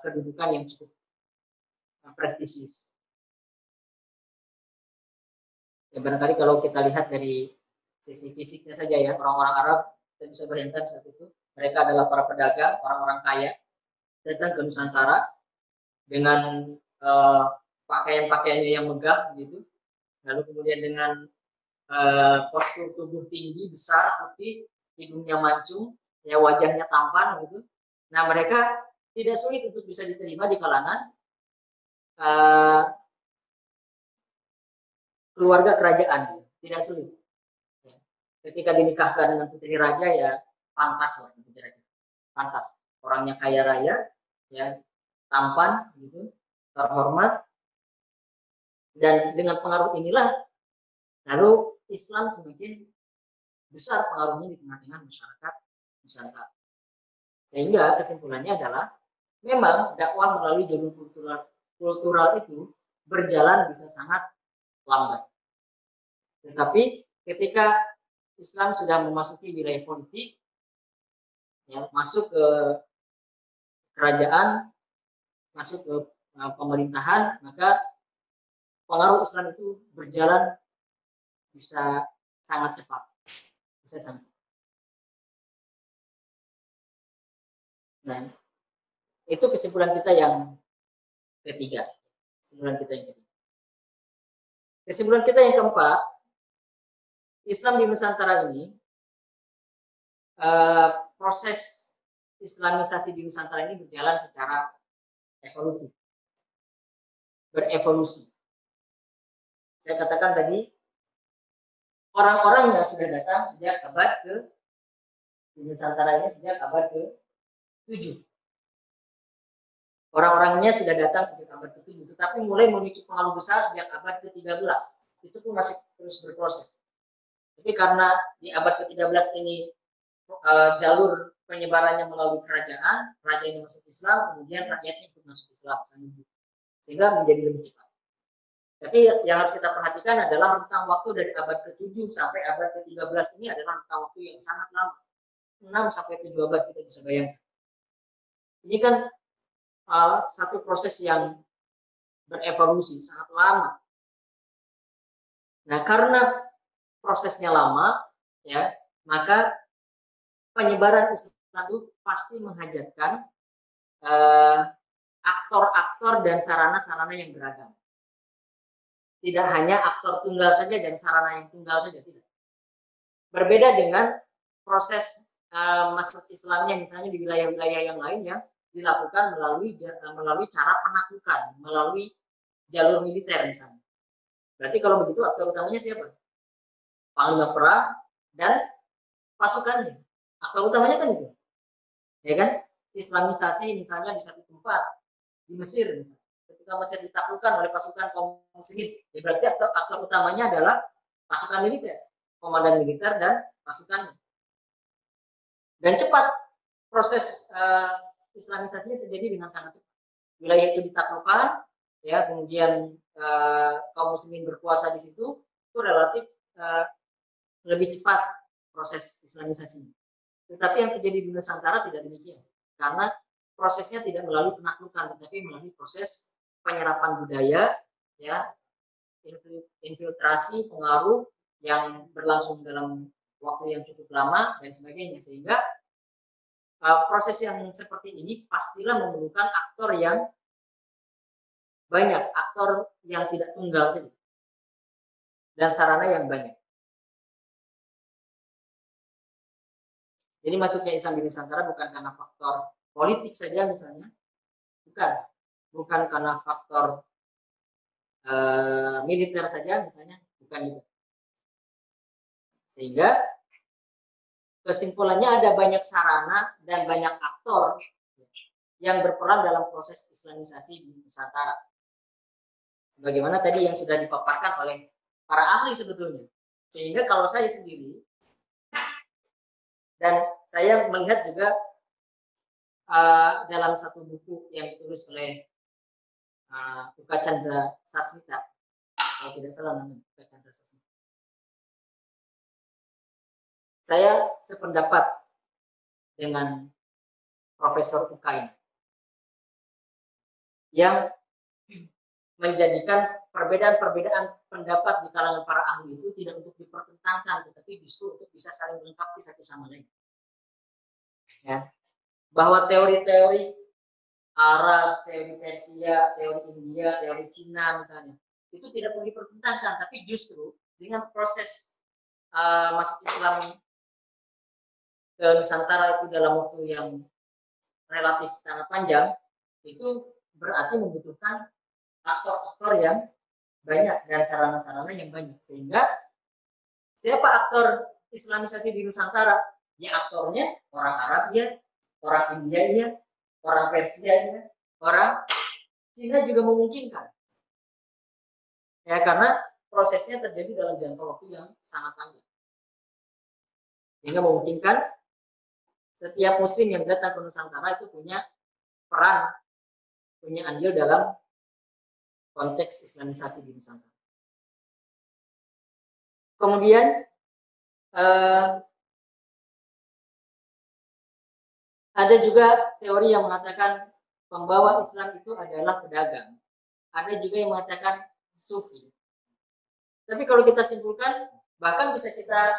kedudukan yang cukup prestisius. Ya, barangkali kalau kita lihat dari sisi fisiknya saja ya, orang-orang Arab, kita bisa bayangkan saat itu mereka adalah para pedagang, orang-orang kaya datang ke Nusantara dengan pakaian-pakaiannya yang megah gitu, lalu kemudian dengan postur tubuh tinggi besar, putih, hidungnya mancung, ya wajahnya tampan gitu. Nah, mereka tidak sulit untuk bisa diterima di kalangan keluarga kerajaan, tidak sulit. Ya. Ketika dinikahkan dengan putri raja ya pantas lah, kira-kira pantas. Orangnya kaya raya, ya tampan, gitu, terhormat, dan dengan pengaruh inilah lalu Islam semakin besar pengaruhnya di tengah-tengah masyarakat Nusantara. Sehingga kesimpulannya adalah memang dakwah melalui jalur kultural itu berjalan bisa sangat lambat. Tetapi ketika Islam sudah memasuki wilayah politik, ya, masuk ke kerajaan, masuk ke pemerintahan, maka pengaruh Islam itu berjalan bisa sangat cepat. Bisa sangat cepat. Nah, itu kesimpulan kita yang ketiga. Kesimpulan kita yang ketiga. Kesimpulan kita yang keempat, Islam di Nusantara ini, proses Islamisasi di Nusantara ini berjalan secara evolutif, berevolusi. Saya katakan tadi, orang-orang yang sudah datang sejak abad ke di Nusantara ini sejak abad ke-7. Orang-orangnya sudah datang sejak abad ke-7, tetapi mulai memiliki pengaruh besar sejak abad ke-13. Itu pun masih terus berproses. Tapi karena di abad ke-13 ini jalur penyebarannya melalui kerajaan, raja ini masuk Islam, kemudian rakyatnya ikut masuk Islam, sehingga menjadi lebih cepat. Tapi yang harus kita perhatikan adalah rentang waktu dari abad ke-7 sampai abad ke-13 ini adalah rentang waktu yang sangat lama. 6 sampai 7 abad kita bisa bayangkan. Ini kan satu proses yang berevolusi sangat lama. Nah, karena prosesnya lama, ya, maka penyebaran Islam itu pasti menghajatkan aktor-aktor dan sarana-sarana yang beragam. Tidak hanya aktor tunggal saja dan sarana yang tunggal saja, tidak. Berbeda dengan proses masuk Islamnya misalnya di wilayah-wilayah yang lain yang dilakukan melalui cara penaklukan, melalui jalur militer misalnya. Berarti kalau begitu aktor utamanya siapa? Panglima perang dan pasukannya. Aktor utamanya kan itu. Ya kan? Islamisasi misalnya di satu tempat di Mesir misalnya. Ketika Mesir ditaklukkan oleh pasukan kaum muslimin, ya berarti aktor utamanya adalah pasukan militer, komandan militer dan pasukannya. Dan cepat proses Islamisasinya terjadi dengan sangat cepat. Wilayah itu ditaklukkan, ya, kemudian kaum muslimin berkuasa di situ, itu relatif lebih cepat proses Islamisasinya. Tetapi yang terjadi di Nusantara tidak demikian, karena prosesnya tidak melalui penaklukan, tetapi melalui proses penyerapan budaya, ya, infiltrasi pengaruh yang berlangsung dalam waktu yang cukup lama dan sebagainya, sehingga proses yang seperti ini pastilah memerlukan aktor yang banyak, aktor yang tidak tunggal saja, dan sarana yang banyak. Jadi masuknya Islam di Nusantara bukan karena faktor politik saja misalnya, bukan karena faktor militer saja misalnya, bukan itu. Sehingga kesimpulannya ada banyak sarana dan banyak aktor yang berperan dalam proses Islamisasi di Nusantara. Sebagaimana tadi yang sudah dipaparkan oleh para ahli sebetulnya. Sehingga kalau saya sendiri, dan saya melihat juga dalam satu buku yang ditulis oleh Uka Chandra Sasmita, kalau tidak salah namanya Uka Chandra Sasmita. Saya sependapat dengan Profesor Uka ini, yang menjadikan perbedaan-perbedaan pendapat di kalangan para ahli itu tidak untuk dipertentangkan, tetapi justru untuk bisa saling melengkapi satu sama lain. Ya, bahwa teori-teori Arab, teori Persia, teori India, teori Cina misalnya, itu tidak perlu dipertentangkan, tapi justru dengan proses masuk Islam ke Nusantara itu dalam waktu yang relatif sangat panjang, itu berarti membutuhkan aktor-aktor yang banyak dan sarana-sarana yang banyak. Sehingga siapa aktor Islamisasi di Nusantara? Ya aktornya orang Arab ya, orang India ya, orang Persia ya, orang Cina juga memungkinkan. Ya, karena prosesnya terjadi dalam jangka waktu yang sangat panjang. Sehingga memungkinkan setiap muslim yang datang ke Nusantara itu punya peran, punya andil dalam konteks Islamisasi di Nusantara. Kemudian ada juga teori yang mengatakan pembawa Islam itu adalah pedagang. Ada juga yang mengatakan sufi. Tapi kalau kita simpulkan, bahkan bisa kita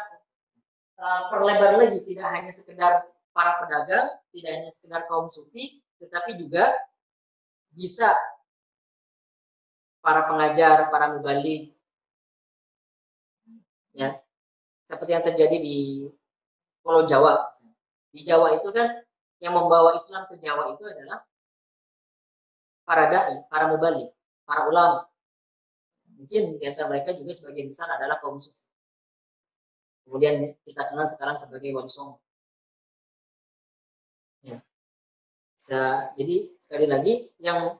perlebar lagi, tidak hanya sekedar para pedagang, tidak hanya sekedar kaum sufi, tetapi juga bisa para pengajar, para mubalik, ya, seperti yang terjadi di Pulau Jawa. Di Jawa itu kan yang membawa Islam ke Jawa itu adalah para dai, para mubalik, para ulama. Mungkin di antara mereka juga sebagian besar adalah kaum sufi. Kemudian kita kenal sekarang sebagai Wali Songo. Ya. Jadi sekali lagi yang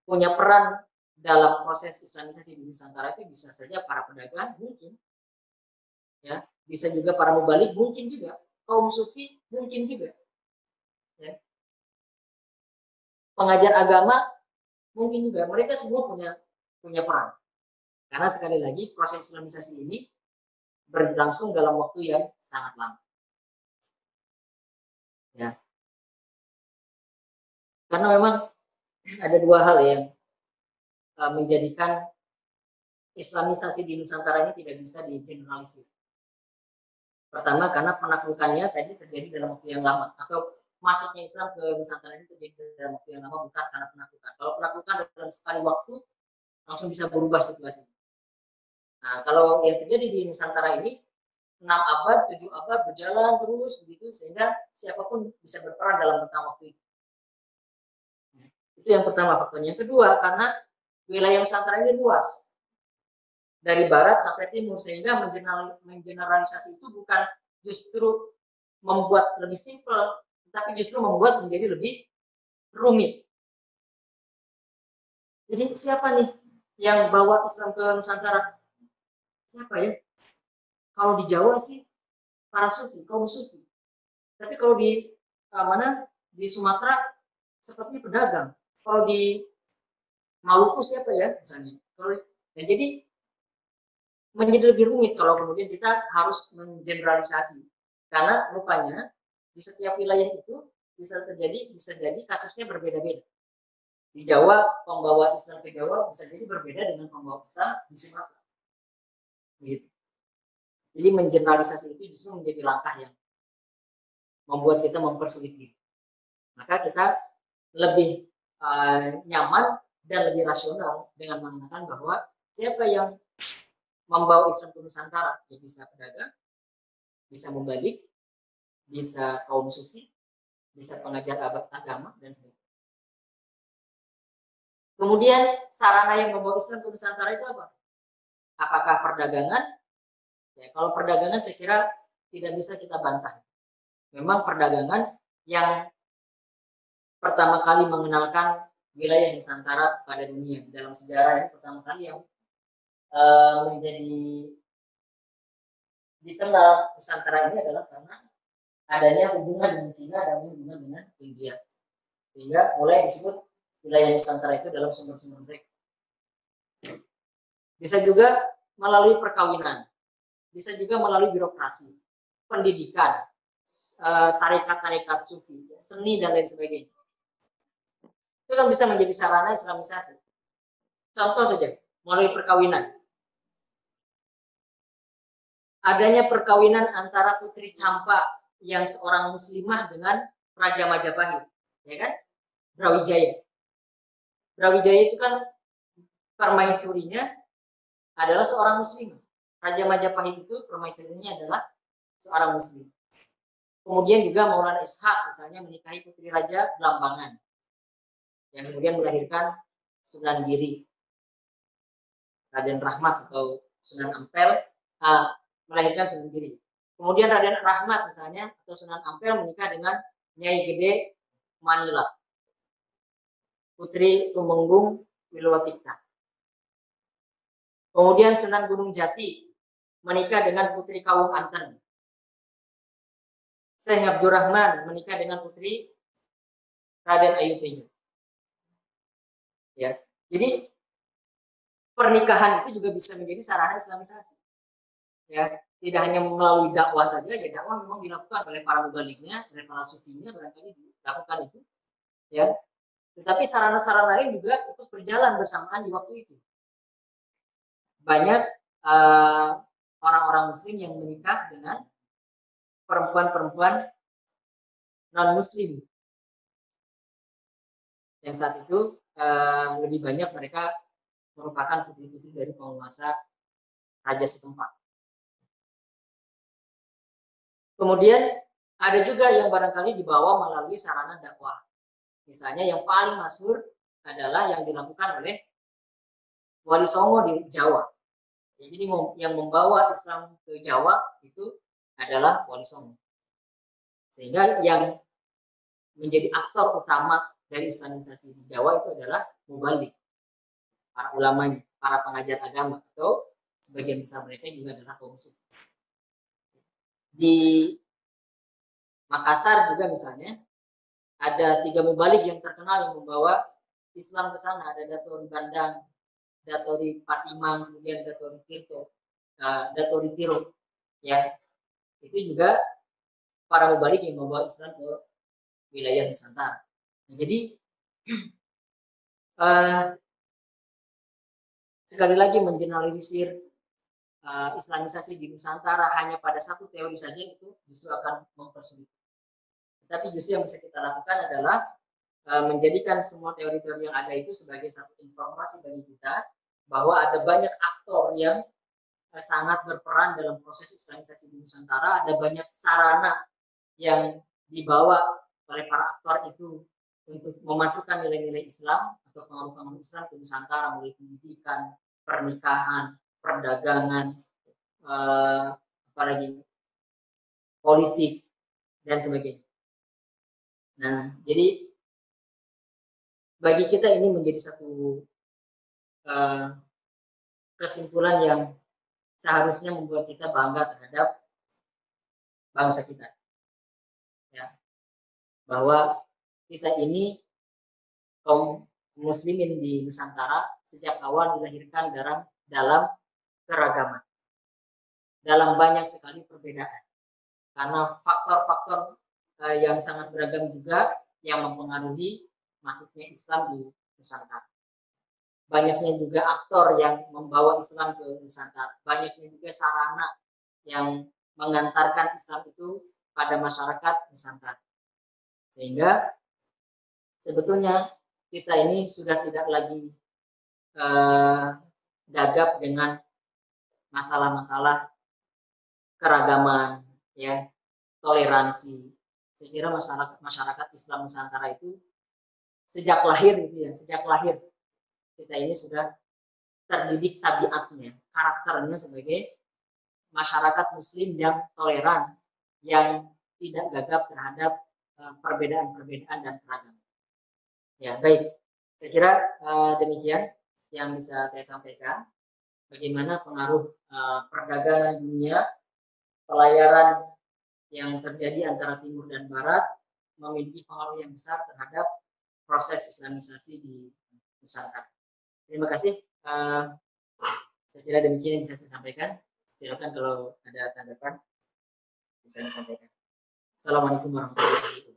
punya peran dalam proses islamisasi di Nusantara itu bisa saja para pedagang mungkin, ya, bisa juga para mubalik mungkin juga, kaum sufi mungkin juga, ya. Pengajar agama mungkin juga, mereka semua punya peran. Karena sekali lagi proses islamisasi ini berlangsung dalam waktu yang sangat lama. Ya. Karena memang ada dua hal yang menjadikan islamisasi di Nusantara ini tidak bisa digeneralisir. Pertama, karena penaklukannya tadi terjadi dalam waktu yang lama, atau masuknya Islam ke Nusantara ini terjadi dalam waktu yang lama bukan karena penaklukan. Kalau penaklukan dalam sekali waktu langsung bisa berubah situasi. Nah, kalau yang terjadi di Nusantara ini 6 abad, 7 abad berjalan terus begitu sehingga siapapun bisa berperan dalam rentang waktu itu. Itu yang pertama faktornya. Yang kedua, karena wilayah Nusantara ini luas dari barat sampai timur, sehingga mengeneralisasi itu bukan justru membuat lebih simpel, tapi justru membuat menjadi lebih rumit. Jadi siapa nih yang bawa Islam ke Nusantara? Siapa ya? Kalau di Jawa sih para sufi, kaum sufi. Tapi kalau di mana? Di Sumatera sepertinya pedagang. Kalau di Maluku siapa ya misalnya? Ya, jadi menjadi lebih rumit kalau kemudian kita harus mengeneralisasi, karena rupanya di setiap wilayah itu bisa jadi kasusnya berbeda-beda. Di Jawa pembawa Islam ke Jawa bisa jadi berbeda dengan pembawa Islam di Sumatera. Gitu. Jadi mengeneralisasi itu justru menjadi langkah yang membuat kita mempersulit diri. Maka kita lebih nyaman dan lebih rasional dengan mengatakan bahwa siapa yang membawa Islam ke Nusantara, ya bisa pedagang, bisa membalik, bisa kaum sufi, bisa pengajar agama, dan sebagainya. Kemudian sarana yang membawa Islam ke Nusantara itu apa? Apakah perdagangan? Ya, kalau perdagangan saya kira tidak bisa kita bantah. Memang perdagangan yang pertama kali mengenalkan wilayah Nusantara pada dunia dalam sejarah, yang pertama kali yang menjadi dikenal Nusantara ini adalah karena adanya hubungan dengan Cina dan hubungan dengan India, sehingga mulai disebut wilayah Nusantara itu dalam sumber-sumber mereka. Bisa juga melalui perkawinan, bisa juga melalui birokrasi, pendidikan, tarekat-tarekat sufi, seni dan lain sebagainya. Itu kan bisa menjadi sarana islamisasi. Contoh saja, melalui perkawinan. Adanya perkawinan antara Putri Campa yang seorang muslimah dengan Raja Majapahit, ya kan? Brawijaya. Brawijaya itu kan permaisurinya adalah seorang muslim. Raja Majapahit itu permaisurinya adalah seorang muslim. Kemudian juga Maulana Ishak misalnya menikahi putri Raja Belambangan yang kemudian melahirkan Sunan Giri, Raden Rahmat atau Sunan Ampel, melahirkan Sunan Giri. Kemudian Raden Rahmat misalnya atau Sunan Ampel menikah dengan Nyai Gede Manila, putri Tumenggung Wilwatikta. Kemudian Sunan Gunung Jati menikah dengan putri Kawung Anten. Syekh Abdurrahman menikah dengan putri Raden Ayu Teja. Ya, jadi pernikahan itu juga bisa menjadi sarana islamisasi. Ya, tidak hanya melalui dakwah saja, ya dakwah memang dilakukan oleh para mubaliknya, oleh para sufinya barangkali dilakukan itu. Ya, tetapi sarana-sarana lain juga ikut berjalan bersamaan di waktu itu. Banyak orang-orang muslim yang menikah dengan perempuan-perempuan non-Muslim. Yang saat itu lebih banyak mereka merupakan putri-putri dari penguasa raja setempat. Kemudian ada juga yang barangkali dibawa melalui sarana dakwah. Misalnya yang paling masyhur adalah yang dilakukan oleh Wali Songo di Jawa. Jadi yang membawa Islam ke Jawa itu adalah Wali Songo. Sehingga yang menjadi aktor utama dari Islamisasi di Jawa itu adalah mubalik, para ulamanya, para pengajar agama, atau sebagian besar mereka juga adalah kaum sufi. Di Makassar juga misalnya ada 3 mubalik yang terkenal yang membawa Islam ke sana. Ada Datori Bandang, Datori Patimang, kemudian Datori Tirto, Datori Tiro, ya itu juga para mubalik yang membawa Islam ke wilayah Nusantara. Nah, jadi sekali lagi mengeneralisir Islamisasi di Nusantara hanya pada satu teori saja itu justru akan mempersulit. Tapi justru yang bisa kita lakukan adalah menjadikan semua teori-teori yang ada itu sebagai satu informasi bagi kita bahwa ada banyak aktor yang sangat berperan dalam proses Islamisasi di Nusantara. Ada banyak sarana yang dibawa oleh para aktor itu untuk memasukkan nilai-nilai Islam atau pengaruh-pengaruh Islam ke Nusantara, mulai pendidikan, pernikahan, perdagangan, apalagi politik dan sebagainya. Nah, jadi bagi kita ini menjadi satu kesimpulan yang seharusnya membuat kita bangga terhadap bangsa kita, ya, bahwa kita ini kaum muslimin di Nusantara sejak awal dilahirkan dalam keragaman, dalam banyak sekali perbedaan, karena faktor-faktor yang sangat beragam juga yang mempengaruhi masuknya Islam di Nusantara. Banyaknya juga aktor yang membawa Islam ke Nusantara, banyaknya juga sarana yang mengantarkan Islam itu pada masyarakat Nusantara. Sehingga sebetulnya kita ini sudah tidak lagi gagap dengan masalah-masalah keragaman, ya, toleransi. Saya kira masyarakat Islam Nusantara itu sejak lahir gitu ya, sejak lahir kita ini sudah terdidik tabiatnya, karakternya sebagai masyarakat Muslim yang toleran, yang tidak gagap terhadap perbedaan-perbedaan dan keragaman. Ya, baik. Saya kira demikian yang bisa saya sampaikan. Bagaimana pengaruh perdagangan dunia, pelayaran yang terjadi antara timur dan barat memiliki pengaruh yang besar terhadap proses Islamisasi di Nusantara. Terima kasih. Saya kira demikian yang bisa saya sampaikan. Silakan kalau ada tanggapan bisa disampaikan. Assalamualaikum warahmatullahi wabarakatuh.